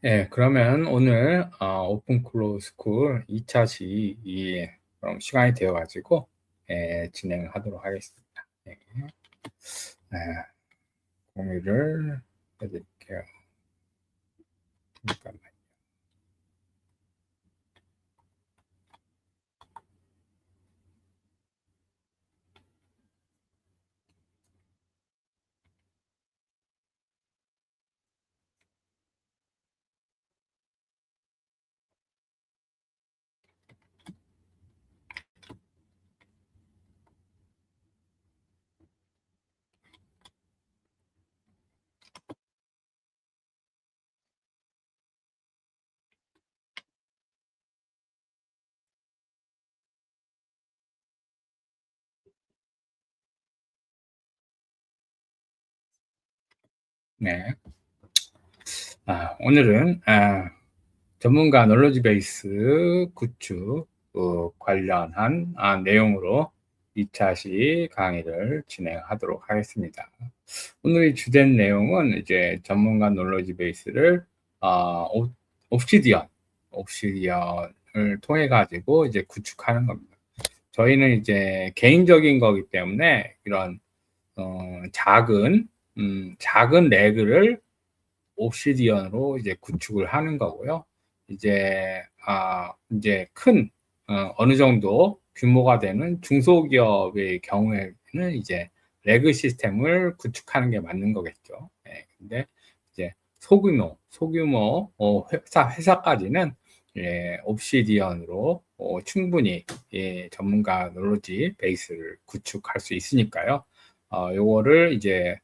네, 그러면 오늘 오픈 클로우 스쿨 2차 시이 그럼 시간이 되어가지고 진행을 하도록 하겠습니다. 네, 네, 공유를 해드릴게요. 잠깐만요. 네, 오늘은 전문가 놀러지 베이스 구축 관련한 내용으로 2차 시 강의를 진행하도록 하겠습니다. 오늘의 주된 내용은 이제 전문가 놀러지 베이스를 옵시디언, 옵시디언을 통해 가지고 이제 구축하는 겁니다. 저희는 이제 개인적인 거기 때문에 이런 작은 레그를 옵시디언으로 이제 구축을 하는 거고요. 이제 큰 어느 정도 규모가 되는 중소기업의 경우에는 이제 레그 시스템을 구축하는 게 맞는 거겠죠. 네, 근데 이제 소규모 회사까지는 옵시디언으로 충분히 전문가 놀러지 베이스를 구축할 수 있으니까요. 요거를 이제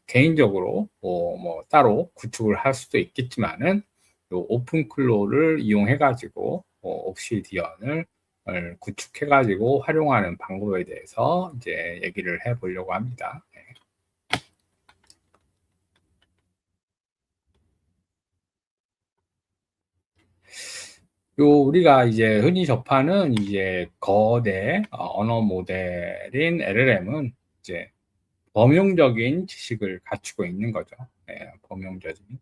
개인적으로 뭐 따로 구축을 할 수도 있겠지만은 오픈클로를 이용해 가지고 옵시디언을 구축해 가지고 활용하는 방법에 대해서 이제 얘기를 해 보려고 합니다. 네. 우리가 이제 흔히 접하는 이제 거대 언어 모델인 LLM은 이제 범용적인 지식을 갖추고 있는 거죠. 네, 범용적인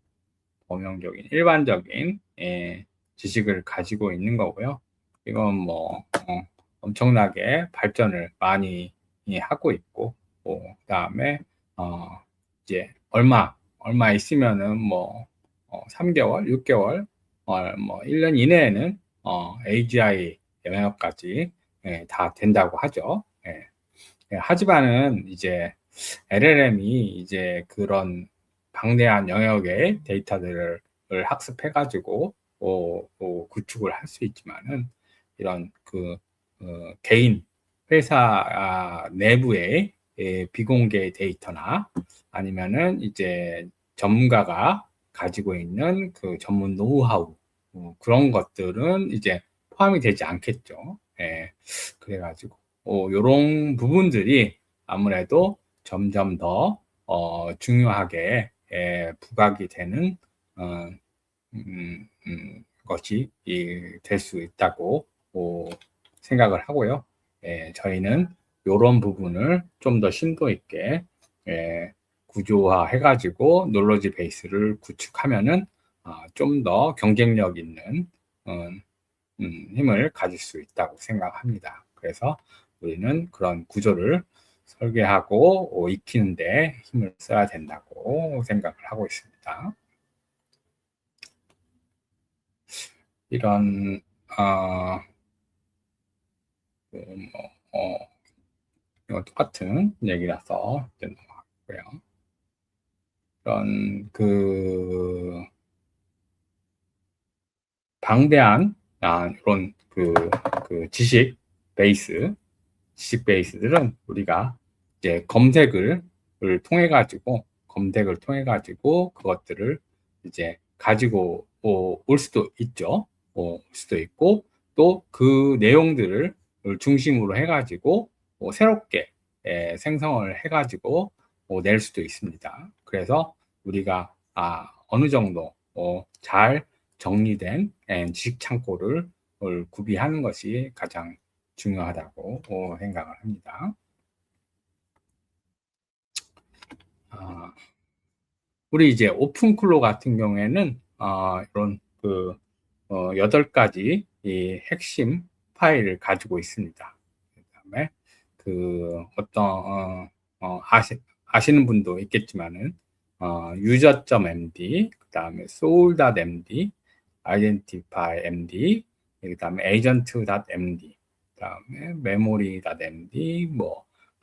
일반적인 지식을 가지고 있는 거고요. 이건 뭐 엄청나게 발전을 많이 하고 있고, 그다음에 이제 얼마 있으면은 뭐 3개월, 6개월, 뭐 1년 이내에는 AGI 영역까지 다 된다고 하죠. 하지만은 이제 LLM이 이제 그런 방대한 영역의 데이터들을 학습해가지고 구축을 할 수 있지만은 이런 개인 회사 내부의 비공개 데이터나 아니면은 이제 전문가가 가지고 있는 그 전문 노하우 그런 것들은 이제 포함이 되지 않겠죠. 그래가지고 이런 부분들이 아무래도 점점 더 중요하게 부각이 되는 어, 것이 될 수 있다고 생각을 하고요. 저희는 이런 부분을 좀 더 심도 있게 구조화 해가지고 놀러지 베이스를 구축하면은 좀 더 경쟁력 있는 힘을 가질 수 있다고 생각합니다. 그래서 우리는 그런 구조를 설계하고 익히는데 힘을 써야 된다고 생각을 하고 있습니다. 이런 그 이거 똑같은 얘기라서 이제 넘어가고요. 이런 방대한 이런 지식 베이스들은 우리가 이제 검색을 통해 가지고 그것들을 이제 가지고 올 수도 있죠. 올 수도 있고 또 그 내용들을 중심으로 해 가지고 새롭게 생성을 해 가지고 낼 수도 있습니다. 그래서 우리가 어느 정도 잘 정리된 지식 창고를 구비하는 것이 가장 중요하다고 생각을 합니다. 우리 이제 오픈클로 같은 경우에는 이런 8가지 이 핵심 파일을 가지고 있습니다. 그다음에 아시는 분도 있겠지만은 user.md, 그다음에 soul.md, identify.md, 그다음에 agent.md, 그다음에 memory.md,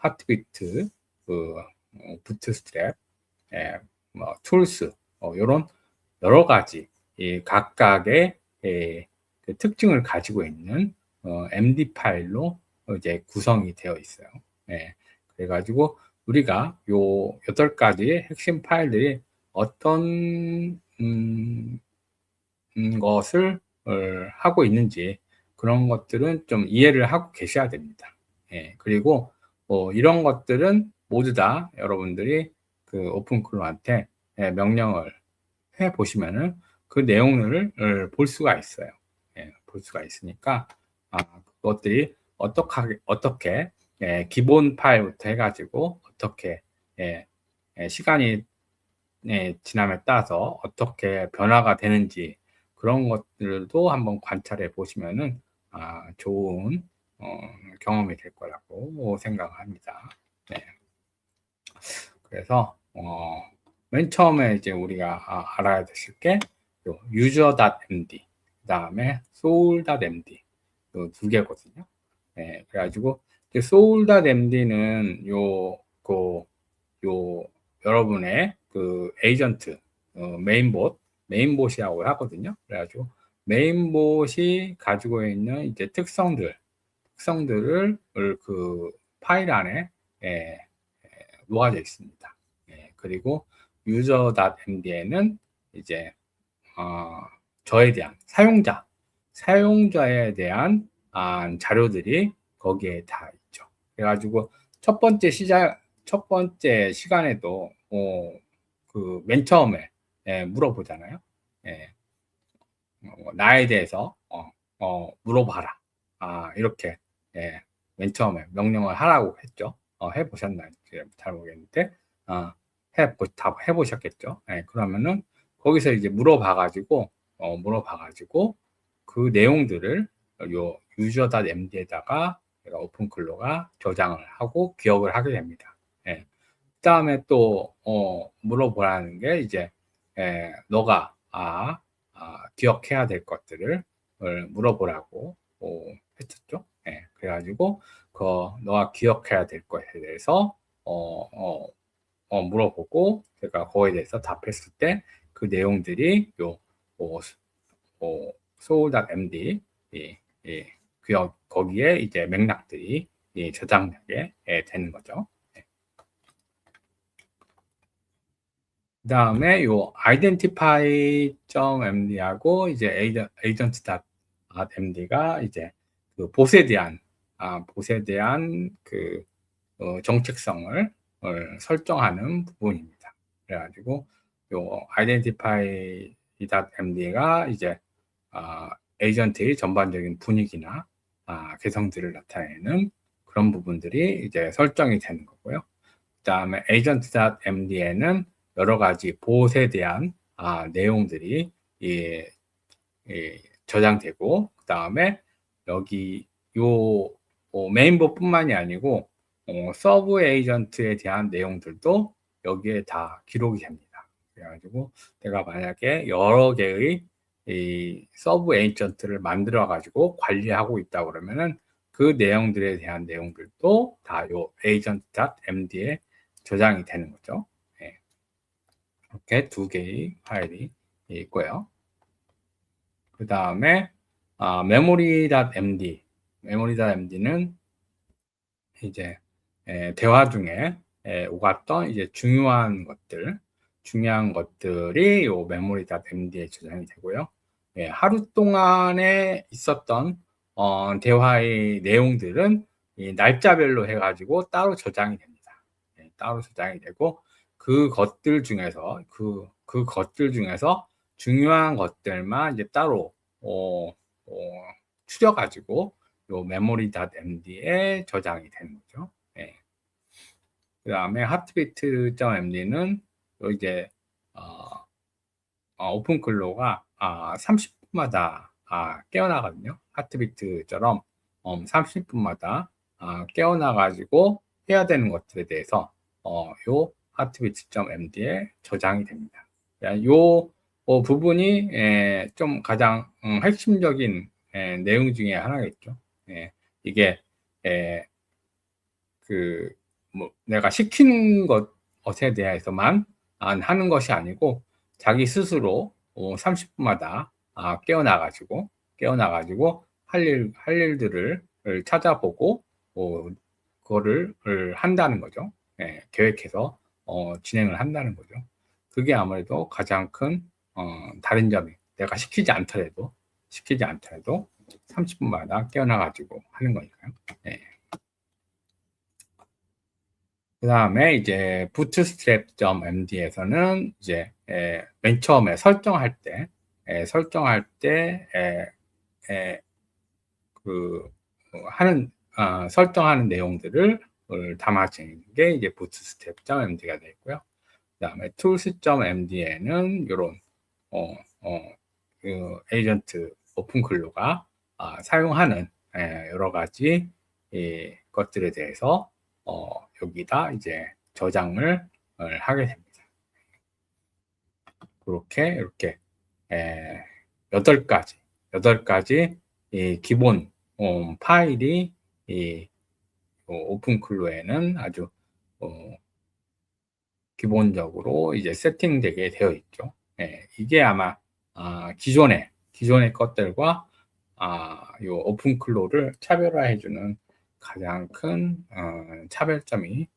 heartbeat, bootstrap, tools, 이런 여러 가지 이 각각의 그 특징을 가지고 있는 MD 파일로 이제 구성이 되어 있어요. 그래가지고 우리가 요 8가지 핵심 파일들이 어떤 것을 하고 있는지 그런 것들은 좀 이해를 하고 계셔야 됩니다. 그리고 이런 것들은 모두 다 여러분들이 그 오픈클로한테 명령을 해 보시면은 그 내용을 볼 수가 있어요. 볼 수가 있으니까 그것들이 어떻게 기본 파일부터 해가지고 어떻게 시간이 지남에 따라서 어떻게 변화가 되는지 그런 것들도 한번 관찰해 보시면은 좋은 경험이 될 거라고 생각합니다. 그래서 맨 처음에 이제 우리가 알아야 되실 게 user.md, 그 다음에 soul.md 요 2개거든요. 그래가지고 soul.md는 여러분의 그 에이전트 메인봇이라고 하거든요. 그래가지고 메인봇이 가지고 있는 이제 특성들을 그 파일 안에 놓아져 있습니다. 그리고 user.md에는 이제 저에 대한 사용자에 대한 자료들이 거기에 다 있죠. 그래가지고 첫 번째 시간에도 그 맨 처음에 물어보잖아요. 나에 대해서 물어봐라. 이렇게 맨 처음에 명령을 하라고 했죠. 해보셨나요? 잘 모르겠는데 다 해보셨겠죠. 그러면은 거기서 이제 물어봐가지고 그 내용들을 요 user.md에다가 오픈클로가 저장을 하고 기억을 하게 됩니다. 그 다음에 또 물어보라는 게 이제 너가 기억해야 될 것들을 물어보라고 했었죠. 그래가지고 너가 기억해야 될 것에 대해서 물어보고 제가 그거에 대해서 답했을 때 그 내용들이 요 soul.md 거기에 이제 맥락들이 저장되게 되는 거죠. 그 다음에 요 identify.md하고 이제 agent.md가 이제 그 봇에 대한 그 정책성을 설정하는 부분입니다. 그래가지고 요 identify.md가 이제 에이전트의 전반적인 분위기나 개성들을 나타내는 그런 부분들이 이제 설정이 되는 거고요. 그 다음에 agent.md에는 여러 가지 봇에 대한 내용들이 저장되고, 그 다음에 여기 요 메인봇뿐만이 아니고 서브 에이전트에 대한 내용들도 여기에 다 기록이 됩니다. 그래가지고 내가 만약에 여러 개의 이 서브 에이전트를 만들어 가지고 관리하고 있다 그러면은 그 내용들에 대한 내용들도 다 요 agent.md에 저장이 되는 거죠. 이렇게 2개의 파일이 있고요. 그 다음에 memory.md는 이제 대화 중에 오갔던 이제 중요한 것들이 요 memory.md에 저장이 되고요. 하루 동안에 있었던 대화의 내용들은 이 날짜별로 해가지고 따로 저장이 됩니다. 따로 저장이 되고 그 것들 중에서 중요한 것들만 이제 따로 추려가지고 요 memory.md에 저장이 되는 거죠. 그 다음에 heartbeat.md는 이제 오픈 클로가 30분마다 깨어나거든요. 하트비트처럼 30분마다 깨어나가지고 해야 되는 것들에 대해서 요 heartbeat.md에 저장이 됩니다. 요 부분이 좀 가장 핵심적인 내용 중에 하나겠죠. 이게 뭐 내가 시키는 것에 대해서만 하는 것이 아니고 자기 스스로 30분마다 깨어나가지고 할 일들을 찾아보고 그거를 한다는 거죠. 계획해서 진행을 한다는 거죠. 그게 아무래도 가장 큰 다른 점이, 내가 시키지 않더라도 30분마다 깨어나가지고 하는 거니까요. 그 다음에 이제 bootstrap.md에서는 이제 맨 처음에 설정할 때 설정하는 내용들을 담아지는 게 이제 bootstrap.md가 되고요. 그 다음에 tools.md에는 이런 그 에이전트 오픈클로가 사용하는 여러 가지 것들에 대해서 여기다 이제 저장을 하게 됩니다. 이렇게 8가지 이 기본 파일이 이 오픈클로에는 아주 기본적으로 이제 세팅되게 되어 있죠. 이게 아마 기존의 것들과 이 오픈클로를 차별화해주는 가장 큰 차별점이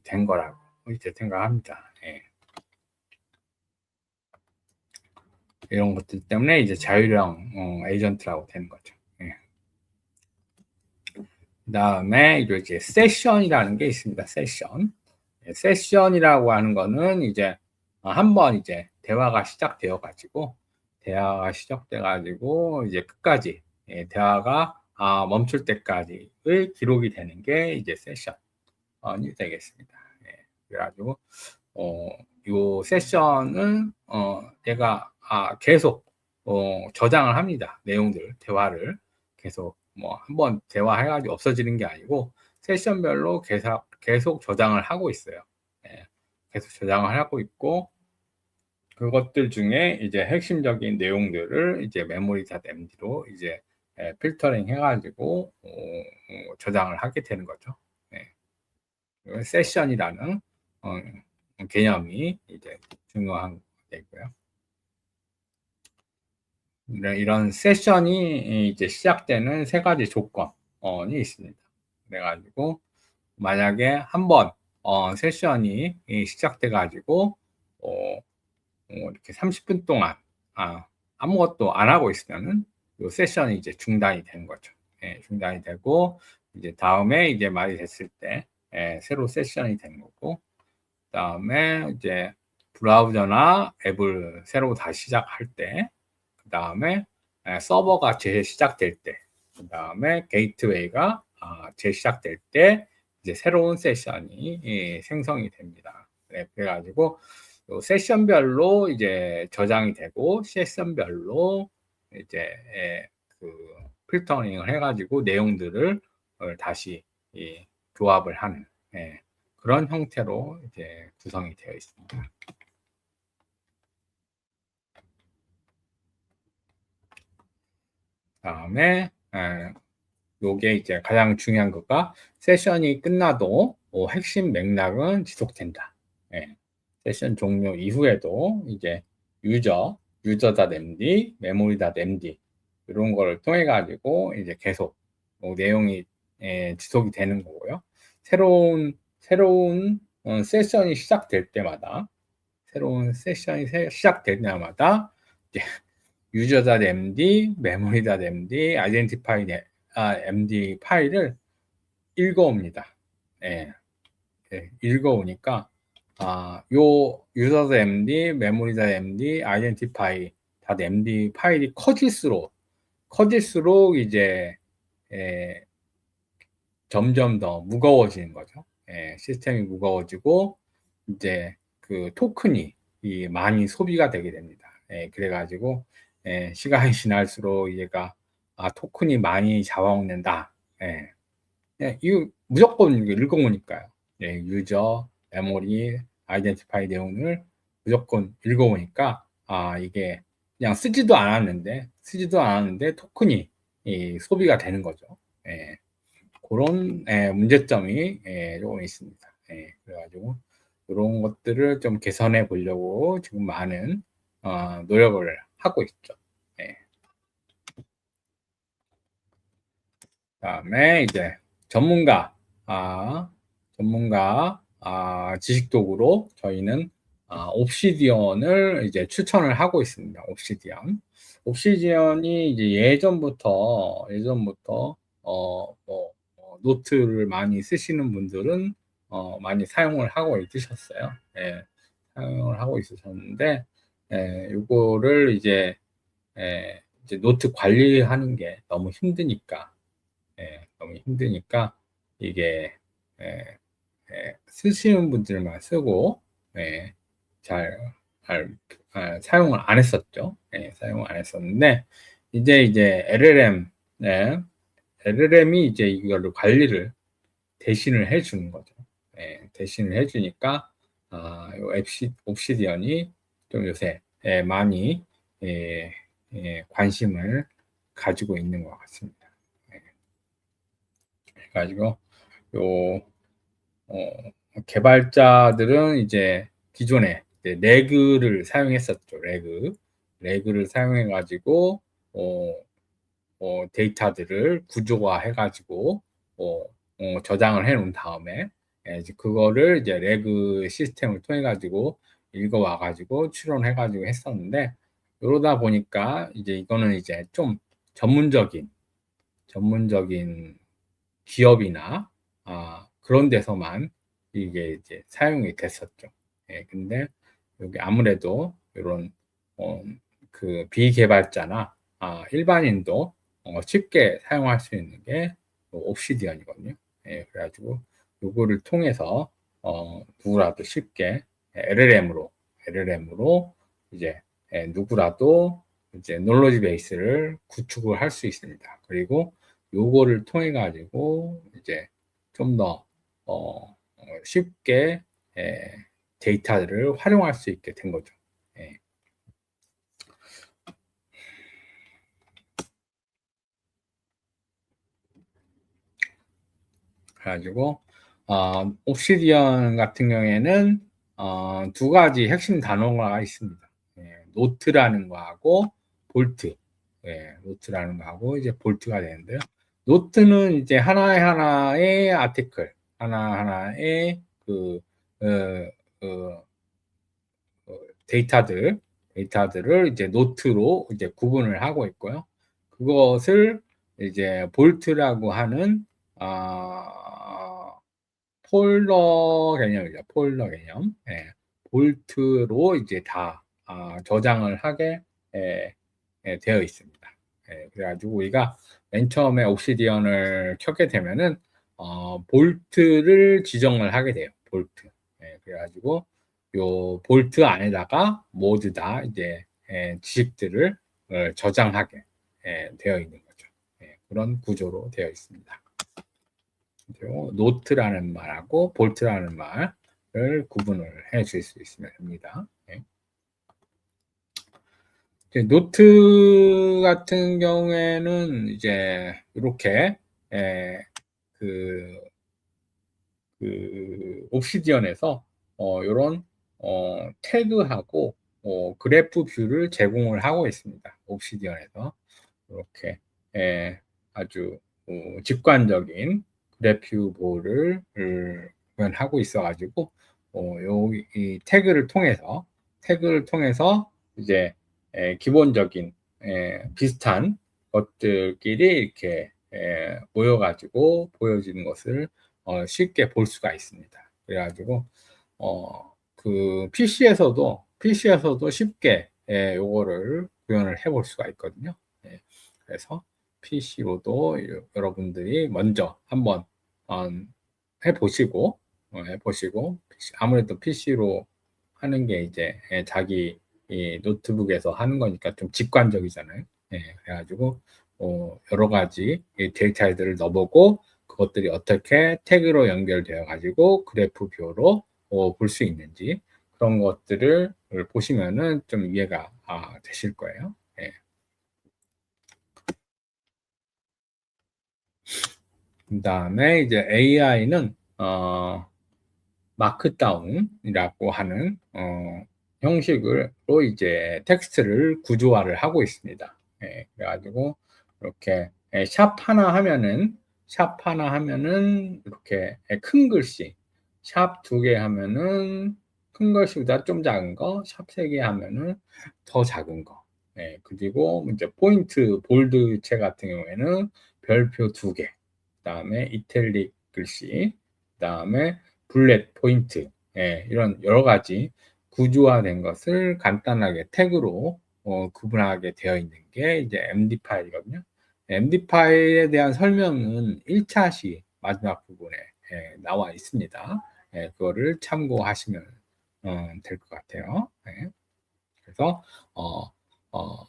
된 거라고 이제 생각합니다. 이런 것들 때문에 이제 자율형 에이전트라고 되는 거죠. 그 다음에 이제 세션이라는 게 있습니다. 세션이라고 하는 거는 이제 한번 이제 대화가 시작돼 가지고 이제 끝까지 대화가 멈출 때까지의 기록이 되는 게 이제 세션이 되겠습니다. 그래가지고 이 세션은 얘가 계속 저장을 합니다. 대화를 계속 뭐 한번 대화해가지고 없어지는 게 아니고 세션별로 계속 저장을 하고 있어요. 계속 저장을 하고 있고 그것들 중에 이제 핵심적인 내용들을 이제 memory.md로 이제 필터링 해가지고 저장을 하게 되는 거죠. 세션이라는 개념이 이제 중요한 되고요. 이런 세션이 이제 시작되는 3가지 조건이 있습니다. 그래가지고 만약에 한번 세션이 시작돼 가지고 이렇게 30분 동안 아무것도 안 하고 있으면은 이 세션이 이제 중단이 되는 거죠. 중단이 되고 이제 다음에 이제 말이 됐을 때 새로 세션이 되는 거고, 그다음에 이제 브라우저나 앱을 새로 다시 시작할 때, 그다음에 서버가 재시작될 때, 그다음에 게이트웨이가 재시작될 때 이제 새로운 세션이 생성이 됩니다. 그래가지고 세션별로 이제 저장이 되고 세션별로 이제 그 필터링을 해가지고 내용들을 다시 조합을 하는 그런 형태로 이제 구성이 되어 있습니다. 다음에 요게 이제 가장 중요한 거가 세션이 끝나도 핵심 맥락은 지속된다. 세션 종료 이후에도 이제 user.md, memory.md 이런 거를 통해 가지고 이제 계속 내용이 지속이 되는 거고요. 새로운 세션이 시작될 때마다 이제 user.md, memory.md, identify.md 파일을 읽어옵니다. 읽어오니까 요 user.md, memory.md, identify.md 파일이 커질수록 이제 점점 더 무거워지는 거죠. 시스템이 무거워지고 이제 그 토큰이 많이 소비가 되게 됩니다. 그래가지고 시간이 지날수록 얘가 토큰이 많이 잡아먹는다. 이거 무조건 읽어보니까요. 유저, 메모리, 아이덴티파이 내용을 무조건 읽어보니까 이게 그냥 쓰지도 않았는데 토큰이 소비가 되는 거죠. 그런 문제점이 조금 있습니다. 그래가지고 이런 것들을 좀 개선해 보려고 지금 많은 노력을 하고 있죠. 그다음에 이제 전문가 지식 도구로 저희는 옵시디언을 이제 추천을 하고 있습니다. 옵시디언이 이제 예전부터 노트를 많이 쓰시는 분들은 많이 사용을 하고 있으셨어요. 사용을 하고 있으셨는데 요거를 이제 노트 관리하는 게 너무 힘드니까 이게 쓰시는 분들만 쓰고 잘 사용을 안 했었죠. 사용을 안 했었는데 이제 LLM이 이제 이거를 관리를 대신을 해주는 거죠. 대신을 해주니까 옵시디언이 좀 요새 많이 관심을 가지고 있는 것 같습니다. 그래가지고 개발자들은 이제 기존에 레그를 사용했었죠. 레그를 사용해가지고 데이터들을 구조화해가지고 저장을 해놓은 다음에 이제 그거를 이제 레그 시스템을 통해 가지고 읽어와가지고 추론해가지고 했었는데 이러다 보니까 이제 이거는 이제 좀 전문적인 기업이나 그런 데서만 이게 이제 사용이 됐었죠. 근데 여기 아무래도 이런 그 비개발자나 일반인도 쉽게 사용할 수 있는 게 옵시디언이거든요. 그래가지고 요거를 통해서 누구라도 쉽게 LLM으로 이제 누구라도 이제 놀러지 베이스를 구축을 할 수 있습니다. 그리고 요거를 통해 가지고 이제 좀 더 쉽게 데이터를 활용할 수 있게 된 거죠. 그래가지고 옵시디언 같은 경우에는 두 가지 핵심 단어가 있습니다. 노트라는 거하고 볼트. 노트라는 거하고 이제 볼트가 되는데요. 노트는 이제 하나의 아티클, 하나의 그 데이터들을 이제 노트로 이제 구분을 하고 있고요. 그것을 이제 볼트라고 하는 폴더 개념이죠. 폴더 개념. 볼트로 이제 다 저장을 하게 되어 있습니다. 그래가지고 우리가 맨 처음에 옵시디언을 켜게 되면은 볼트를 지정을 하게 돼요. 볼트. 그래가지고 요 볼트 안에다가 모두 다 이제 지식들을 저장하게 되어 있는 거죠. 그런 구조로 되어 있습니다. 노트라는 말하고 볼트라는 말을 구분을 해 줄 수 있으면 됩니다. 노트 같은 경우에는 이제 이렇게 그 옵시디언에서 이런 태그하고 그래프 뷰를 제공을 하고 있습니다. 옵시디언에서 이렇게 아주 직관적인 그래프 뷰를 구현하고 있어가지고 이 태그를 통해서 이제 기본적인 비슷한 것들끼리 이렇게 모여가지고 보여지는 것을 쉽게 볼 수가 있습니다. 그래가지고 그 PC에서도 쉽게 요거를 구현을 해볼 수가 있거든요. 그래서 PC로도 여러분들이 먼저 한번 해보시고 아무래도 PC로 하는 게 이제 자기 이 노트북에서 하는 거니까 좀 직관적이잖아요. 그래가지고 여러 가지 이 데이터들을 넣어보고 그것들이 어떻게 태그로 연결되어 가지고 그래프 뷰로 볼 수 있는지 그런 것들을 보시면은 좀 이해가 되실 거예요. 그다음에 이제 AI는 마크다운이라고 하는 형식으로 이제 텍스트를 구조화를 하고 있습니다. 그래가지고 이렇게 샵 하나 하면은 이렇게 큰 글씨, 샵 두 개 하면은 큰 글씨보다 좀 작은 거, 샵 세 개 하면은 더 작은 거. 그리고 이제 포인트 볼드체 같은 경우에는 별표 두 개, 그다음에 이탈릭 글씨, 그다음에 블렛 포인트, 이런 여러 가지 구조화된 것을 간단하게 태그로 구분하게 되어 있는 게 이제 MD 파일이거든요. MD 파일에 대한 설명은 1차 시 마지막 부분에 나와 있습니다. 그거를 참고하시면 될 것 같아요. 그래서 어, 어,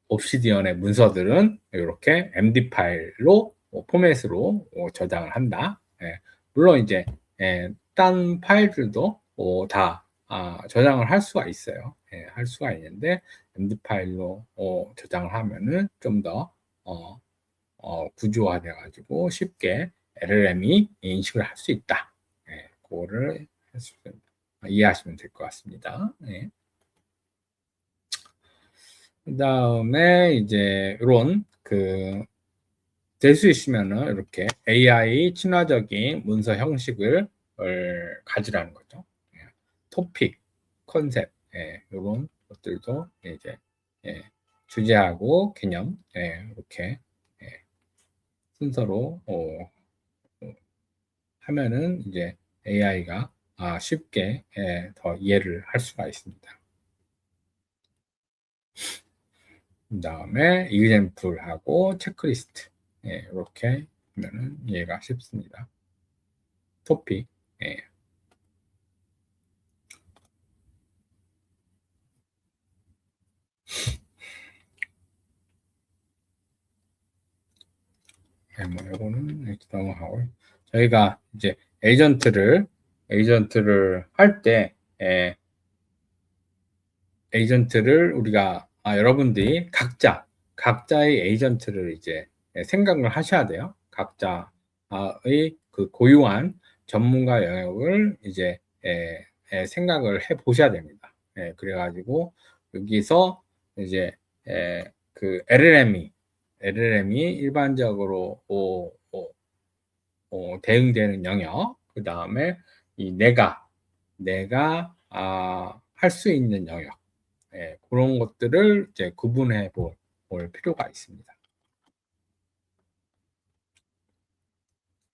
옵시디언의 문서들은 이렇게 MD 파일로 포맷으로 저장을 한다. 물론 이제 딴 파일들도 다 저장을 할 수가 있어요. 할 수가 있는데 MD 파일로 저장을 하면은 좀 더 구조화돼 가지고 쉽게 LLM이 인식을 할 수 있다. 그거를 이해하시면 될 것 같습니다. 그다음에 이제 이런 될 수 있으면은 이렇게 AI 친화적인 문서 형식을 가지라는 거죠. 토픽, 컨셉, 이런 것들도 이제 주제하고 개념 이렇게 순서로 하면은 이제 AI가 쉽게 더 이해를 할 수가 있습니다. 그다음에 example하고 체크리스트 이렇게 하면은 이해가 쉽습니다. 토픽 뭐 이거는 이렇게 넘어가고 저희가 이제 에이전트를 할 때 에이전트를 우리가 여러분들이 각자의 에이전트를 이제 생각을 하셔야 돼요. 각자의 그 고유한 전문가 영역을 이제 생각을 해 보셔야 됩니다. 그래가지고 여기서 이제 그 LLM이 일반적으로 대응되는 영역, 그 다음에 이 내가 할 수 있는 영역, 그런 것들을 이제 구분해 볼 필요가 있습니다.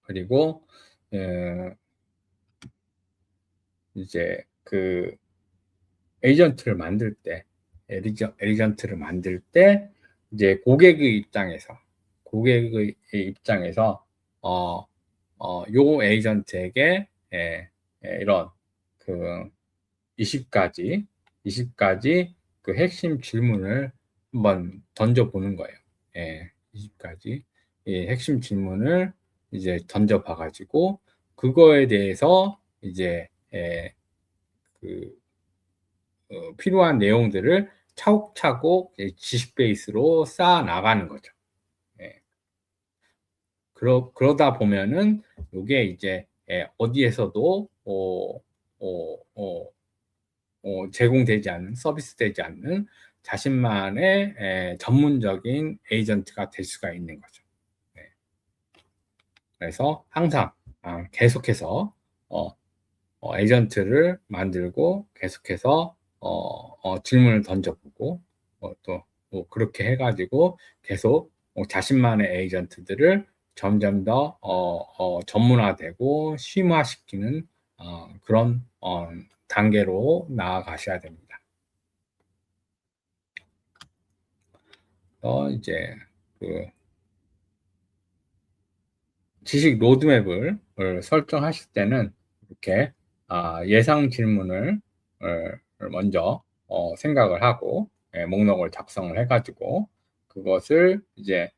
그리고 이제 그 에이전트를 만들 때, 에이전트를 만들 때 이제 고객의 입장에서 요 에이전트에게 이런 그 20가지 그 핵심 질문을 한번 던져보는 거예요. 20가지 핵심 질문을 이제 던져봐가지고 그거에 대해서 이제 그 필요한 내용들을 차곡차곡 지식 베이스로 쌓아 나가는 거죠. 그러다 보면은 이게 이제 어디에서도 제공되지 않는 서비스되지 않는 자신만의 전문적인 에이전트가 될 수가 있는 거죠. 그래서 항상 계속해서 에이전트를 만들고 계속해서 질문을 던져보고 또뭐 그렇게 해가지고 계속 자신만의 에이전트들을 점점 더 전문화되고 심화시키는 그런 단계로 나아가셔야 됩니다. 이제 그 지식 로드맵을 설정하실 때는 이렇게 예상 질문을 먼저 생각을 하고 목록을 작성을 해가지고 그것을 이제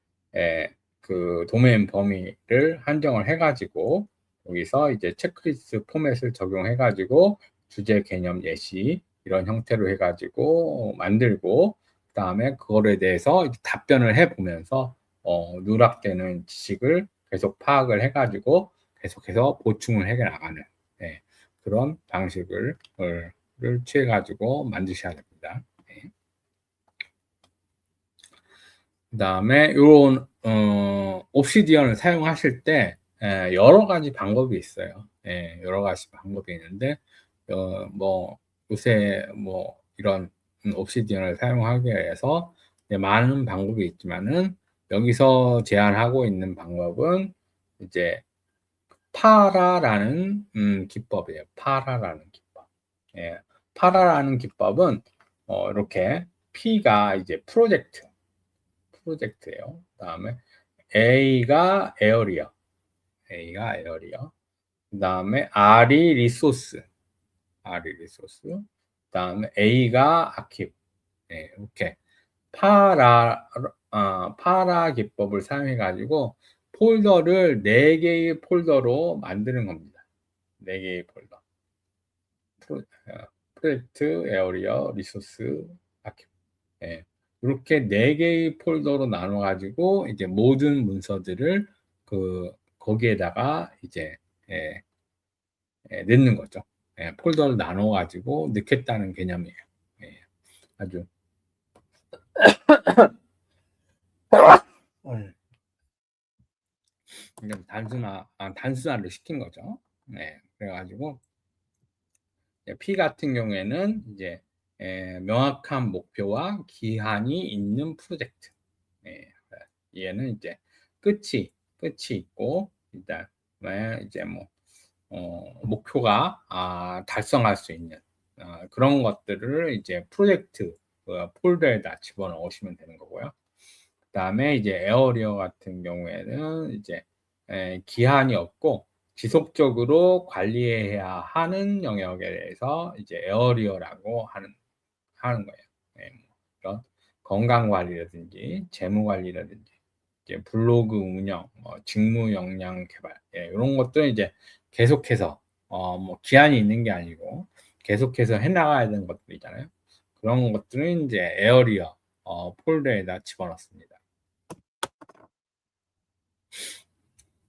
그 도메인 범위를 한정을 해가지고 여기서 이제 체크리스트 포맷을 적용해가지고 주제, 개념, 예시 이런 형태로 해가지고 만들고 그 다음에 그거에 대해서 답변을 해보면서 누락되는 지식을 계속 파악을 해가지고 계속해서 보충을 해 나가는 그런 방식을 취해가지고 만드셔야 됩니다. 그 다음에 이런 옵시디언을 사용하실 때 여러 가지 방법이 있어요. 여러 가지 방법이 있는데 뭐 요새 뭐 이런 옵시디언을 사용하기 위해서 많은 방법이 있지만은 여기서 제안하고 있는 방법은 이제 파라라는 기법이에요. 파라라는 기법. 파라라는 기법은 이렇게 P가 이제 프로젝트예요. 그다음에 A가 에어리어. 그다음에 R이 리소스. 그다음에 A가 아키브. 이렇게 파라 기법을 사용해 가지고 폴더를 4개의 폴더로 만드는 겁니다. 4개의 폴더. 프로젝트, 에어리어, 리소스, 아키브. 이렇게 4개의 폴더로 나눠 가지고 이제 모든 문서들을 거기에다가 이제 넣는 거죠. 폴더를 나눠 가지고 넣겠다는 개념이에요. 아주 그냥 단순화를 시킨 거죠. 그래가지고 P 같은 경우에는 이제 명확한 목표와 기한이 있는 프로젝트. 얘는 이제 끝이 있고 일단 이제 뭐 목표가 달성할 수 있는 그런 것들을 이제 프로젝트 폴더에다 집어넣으시면 되는 거고요. 그 다음에 이제 에어리어 같은 경우에는 이제 기한이 없고 지속적으로 관리해야 하는 영역에 대해서 이제 에어리어라고 하는 거예요. 뭐 이런 건강 관리라든지 재무 관리라든지 이제 블로그 운영, 직무 역량 개발 이런 것들은 이제 계속해서 뭐 기한이 있는 게 아니고 계속해서 해나가야 되는 것들이잖아요. 그런 것들은 이제 에어리어 폴더에다 집어넣습니다.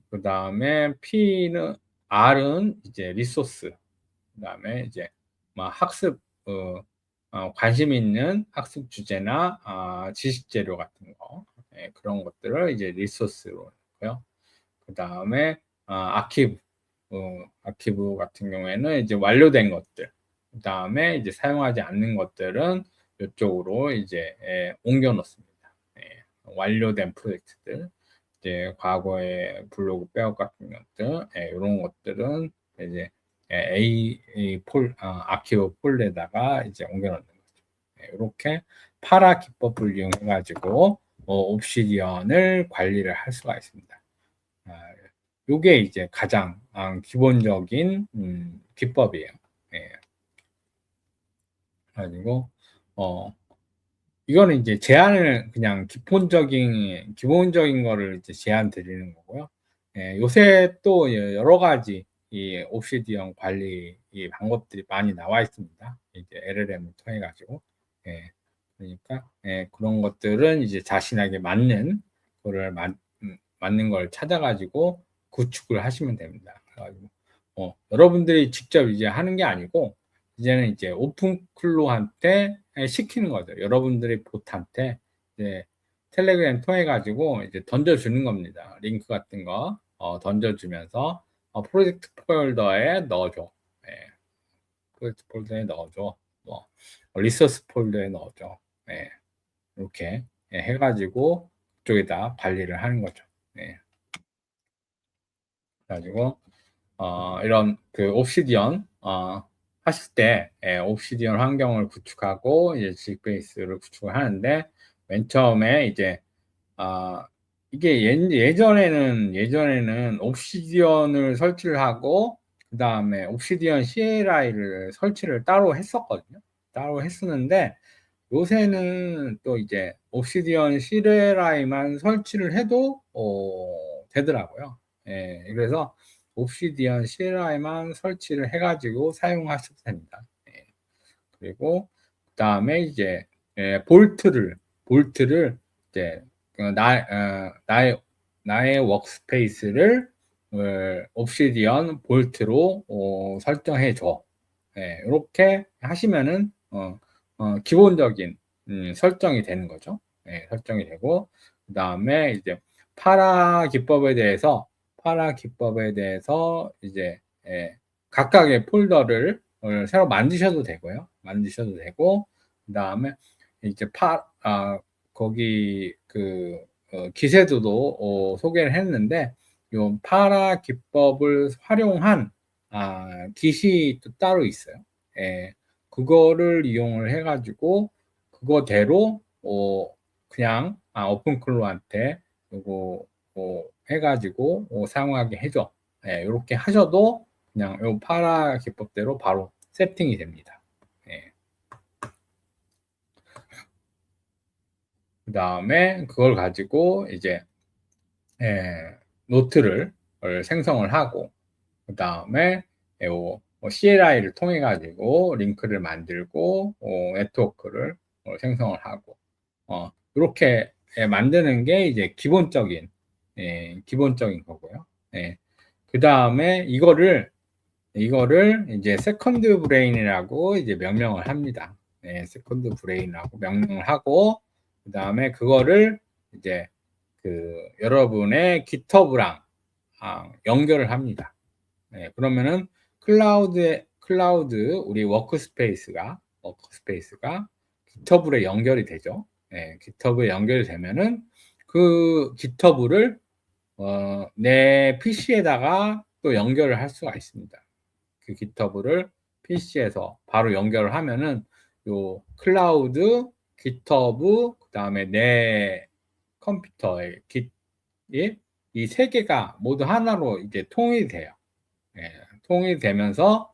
그 다음에 R은 이제 리소스, 그 다음에 이제 학습, 관심 있는 학습 주제나 지식 재료 같은 거, 그런 것들을 이제 리소스로 했고요. 그 다음에 아키브 같은 경우에는 이제 완료된 것들, 그 다음에 이제 사용하지 않는 것들은 이쪽으로 이제 옮겨 놓습니다. 완료된 프로젝트들. 이제 과거의 블로그 백업 같은 것들, 이런 것들은 이제 아키브 폴더에다가 이제 옮겨놓는 거죠. 이렇게 파라 기법을 이용해 가지고 옵시디언을 관리를 할 수가 있습니다. 이게 이제 가장 기본적인 기법이에요. 가지고 이거는 이제 제안을 그냥 기본적인 거를 이제 제안 드리는 거고요. 요새 또 여러 가지 이 옵시디언 관리 이 방법들이 많이 나와 있습니다. 이제 LLM을 통해 가지고 그러니까 그런 것들은 이제 자신에게 맞는 거를 맞는 걸 찾아 가지고 구축을 하시면 됩니다. 그래가지고 여러분들이 직접 이제 하는 게 아니고 이제는 이제 오픈클로한테 시키는 거죠. 여러분들이 봇한테 이제 텔레그램 통해 가지고 이제 던져주는 겁니다. 링크 같은 거 던져주면서 프로젝트 폴더에 넣어줘. 프로젝트 폴더에 넣어줘. 뭐 리소스 폴더에 넣어줘. 이렇게 해가지고 그쪽에다 관리를 하는 거죠. 그래가지고 이런 그 옵시디언 하실 때 옵시디언 환경을 구축하고 이제 지식 베이스를 구축을 하는데 맨 처음에 이제 이게 예전에는 옵시디언을 설치를 하고 그 다음에 옵시디언 CLI를 설치를 따로 했었거든요. 따로 했었는데 요새는 또 이제 옵시디언 CLI만 설치를 해도 되더라고요. 예, 그래서 옵시디언 CLI만 설치를 해가지고 사용하셔도 됩니다. 예, 그리고 그 다음에 이제 볼트를 이제 나의 워크스페이스를 옵시디언 볼트로 설정해 줘. 예, 이렇게 하시면은 기본적인 설정이 되는 거죠. 예, 설정이 되고 그 다음에 이제 파라 기법에 대해서 이제 각각의 폴더를 새로 만드셔도 되고요. 만드셔도 되고 그 다음에 이제 거기 그 기세도도 소개를 했는데 요 파라 기법을 활용한 깃이 또 따로 있어요. 예, 그거를 이용을 해가지고 그거대로 그냥 오픈클로한테 요거 해가지고 사용하게 해줘. 예, 이렇게 하셔도 그냥 요 파라 기법대로 바로 세팅이 됩니다. 예. 그 다음에 그걸 가지고 이제 노트를 생성을 하고 그 다음에 CLI를 통해 가지고 링크를 만들고 네트워크를 생성을 하고 이렇게 만드는 게 이제 기본적인 거고요. 그 다음에 이거를 이제 세컨드 브레인이라고 이제 명명을 합니다. 세컨드 브레인이라고 명명을 하고 그 다음에 그거를 이제 여러분의 GitHub랑 연결을 합니다. 그러면은 클라우드 우리 워크스페이스가 GitHub에 연결이 되죠. GitHub에 연결이 되면은 그 GitHub를 내 PC에다가 또 연결을 할 수가 있습니다. 그 GitHub를 PC에서 바로 연결을 하면은 요 클라우드, GitHub, 그 다음에 내 컴퓨터의 이 세 개가 모두 하나로 이제 통일이 돼요. 통일이 되면서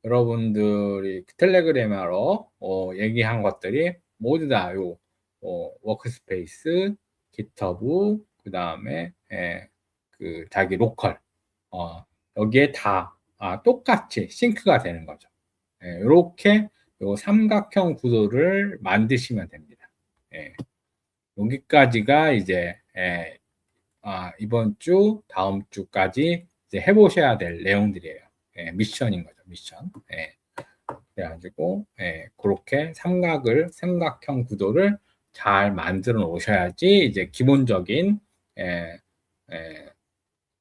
여러분들이 텔레그램으로 얘기한 것들이 모두 다 요 워크스페이스, GitHub, 그 다음에 그 자기 로컬 여기에 다 똑같이 싱크가 되는 거죠. 이렇게 요 삼각형 구도를 만드시면 됩니다. 여기까지가 이제 이번 주, 다음 주까지 이제 해보셔야 될 내용들이에요. 미션인 거죠, 미션. 그래가지고 그렇게 삼각형 구도를 잘 만들어 놓으셔야지 이제 기본적인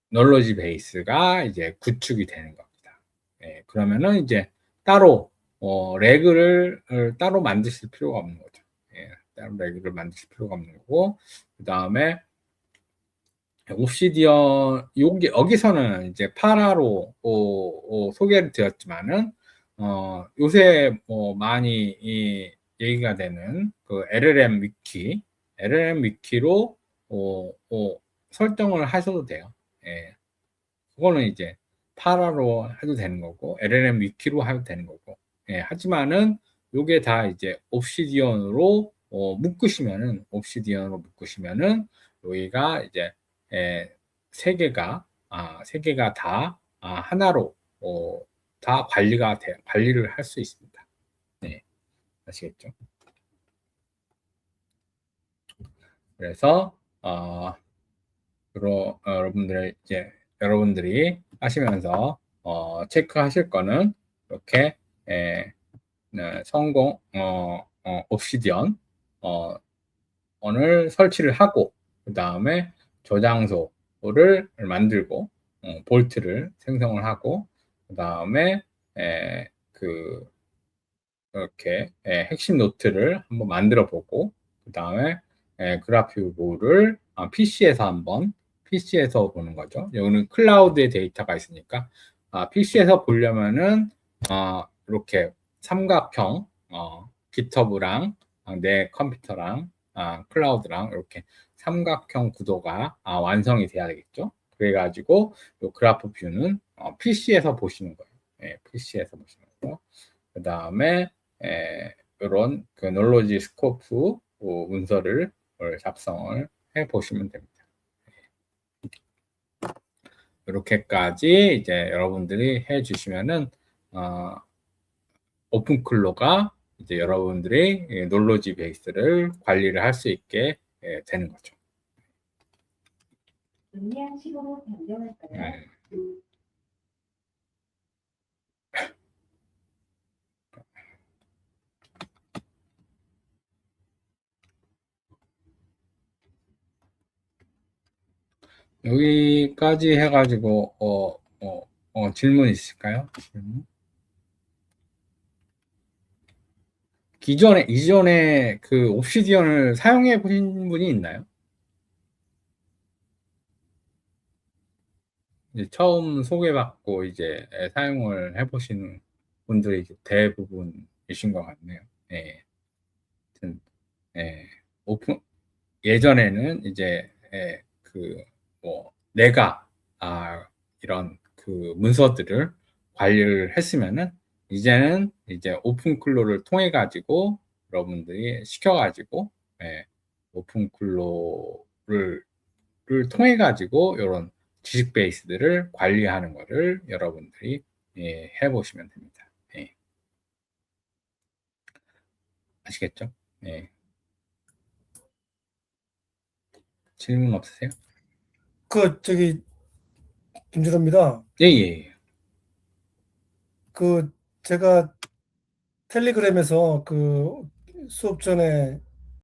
널러지 베이스가 이제 구축이 되는 겁니다. 그러면은 이제 따로 레그를 따로 만드실 필요가 없는 거죠. 따로 레그를 만드실 필요가 없는 거고 그 다음에 옵시디언 여기서는 이제 파라로 소개를 드렸지만은 요새 많이 얘기가 되는 그 LLM 위키로 설정을 하셔도 돼요. 그거는 이제 파라로 해도 되는 거고 LLM 위키로 해도 되는 거고 하지만은 요게 다 이제 옵시디언으로 묶으시면은 여기가 이제 세 개가 다 하나로 다 관리를 할 수 있습니다. 네, 아시겠죠? 그래서 여러분들이 하시면서 체크하실 거는 이렇게 성공 옵시디언 을 설치를 하고 그 다음에 저장소를 만들고 볼트를 생성을 하고 그 다음에 이렇게 핵심 노트를 한번 만들어 보고 그 다음에 그래프뷰를 PC에서 보는 거죠. 여기는 클라우드의 데이터가 있으니까 PC에서 보려면은 이렇게 삼각형 GitHub랑 내 컴퓨터랑 클라우드랑 이렇게 삼각형 구도가 완성이 돼야 되겠죠. 그래가지고 이 그래프 뷰는 PC에서 보시는 거예요. PC에서 보시는 거. 그 다음에 이런 그 놀로지 스코프 문서를 작성을 해 보시면 됩니다. 이렇게까지 이제 여러분들이 해 주시면은 오픈클로가 이제 여러분들이 놀로지 베이스를 관리를 할 수 있게 되는 거죠. 음량 15로 변경할까요? 여기까지 해가지고 질문 있을까요? 질문? 이전에 그 옵시디언을 사용해 보신 분이 있나요? 이제 처음 소개받고 이제 사용을 해보시는 분들이 이제 대부분이신 것 같네요. 예. 하여튼, 예. 예전에는 이제 내가 이런 그 문서들을 관리를 했으면은 이제는 이제 오픈클로를 통해 가지고 여러분들이 시켜 가지고 오픈클로를 통해 가지고 이런 지식 베이스들을 관리하는 거를 여러분들이 해 보시면 됩니다. 아시겠죠? 질문 없으세요? 김준호입니다. 예. 제가 텔레그램에서 수업 전에